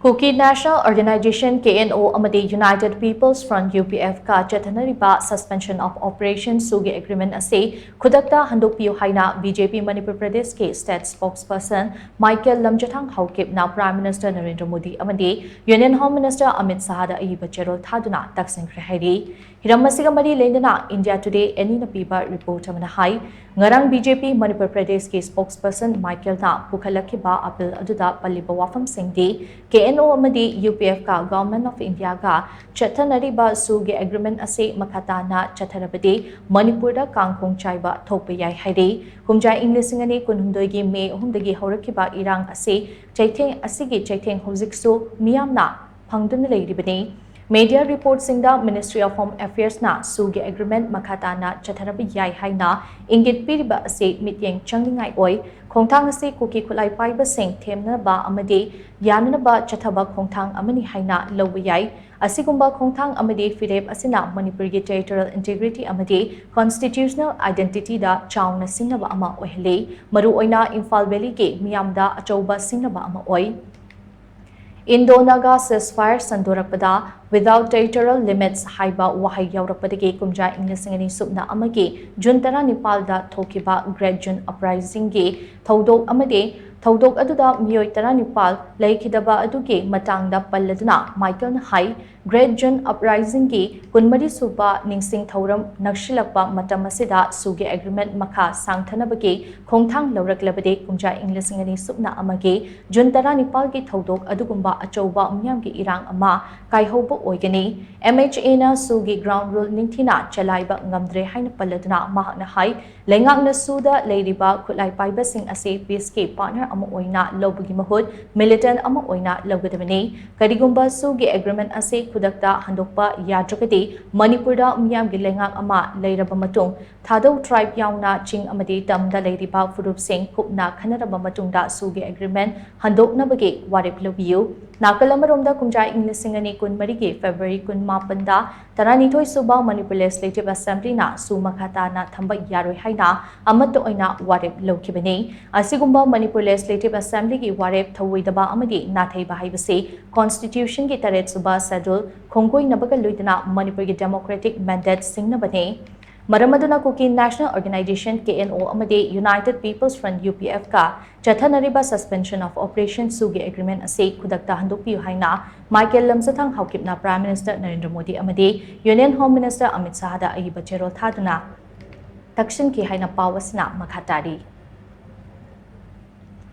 Kuki National Organization KNO amadi United People's Front UPF ka chathanariba suspension of operation sugi agreement ase Khudakta Handokpiyu Haina BJP Manipur Pradesh ke state spokesperson Michael L Haokip na Prime Minister Narendra Modi amadi Union Home Minister Amit Sahada ayeeba cherol thaduna Taksinkhre hairi hiramasiga mari lendana India Today any na piba report amana hai ngarang BJP Manipur Pradesh ke spokesperson Michael na pukhalakhiba appeal aduda palliba wafam singdi KNO amadi UPF ka Government of India ka chathanariba sugi agreement ase makhatana chatharabadi Manipurda kangkhong chaiba thokpa yai hairi humjai inglisingani kunhumdoi gi May 3 dagi haurakhiba irang ase chaitheng asigi chaitheng hojiksu miyamna phangdun leiribani Media reports in the Ministry of Home Affairs na sugi agreement makhatana chatharaba yai haina ingit piriba ase mityeng changingai oi khongthang ase kuki khulai paiba sing themna ba amadi yanna ba chathaba khongthang amani haina lobu yai asigumba khongthang amadi fireb asina Manipur gi territorial integrity amadi constitutional identity da chauna sinaba ama ohle maru oina Imphal Valley ge miyamda achauba sinaba ama oi Indo-Naga ceasefire sandorakpada without territorial limits haiba wahai yaurapadagi kumja inglisingani subna amagi June 19 da thokiba Great June uprising ge thodok amade thodok aduda miyoi 19 laikhidaba aduge matangda palladuna Michael na hai Great June uprising ge kunmari suba ningsing thoram nakshilakpa matamasida sugi agreement makha sangthanabagi khongthang lawraklabade kumja inglisingani subna amagi June 19 ge thodok adugumba achauba miyam ge irang ama kaihoba oigani MHA na sugi ground rule ningthina chalaiba ngamdre haina palladuna mahakna hai lengak na suda leiriba khulai paiba sing ase peace ke partner ama oina lobugi mahut militant ama oina logadabani karigumba sugi agreement ase Khudakta handokpa yadragadi Manipurda miyam gi lengak ama leiraba matung thadau tribe yauna ching amadi tamda leiriba furup sing khupna khanaraba matungda sugi agreement handoknabagi warep lobiyu Nakalamaromda kumjai inglisingani kunmari ge February 18 da taranithoi suba Manipur Legislative Assembly na sumakhata na thamba yaroi haina amatto oina warep lokhibani asigumba Manipur Legislative Assembly gi warep thawoidaba amadi nathaiba haibase Constitution gi taret suba schedule khongkoi nabaga loidana Manipur gi democratic mandate singnabane Maramaduna Kuki National Organization KNO amadi United People's Front UPF ka chathanariba suspension of operation sugi agreement ase Khudakta Handokpiyu Haina Michael L Haokip na Prime Minister Narendra Modi amadi Union Home Minister Amit Sahada ayeeba cherol thaduna Taksinkhre haina pawasna makhatari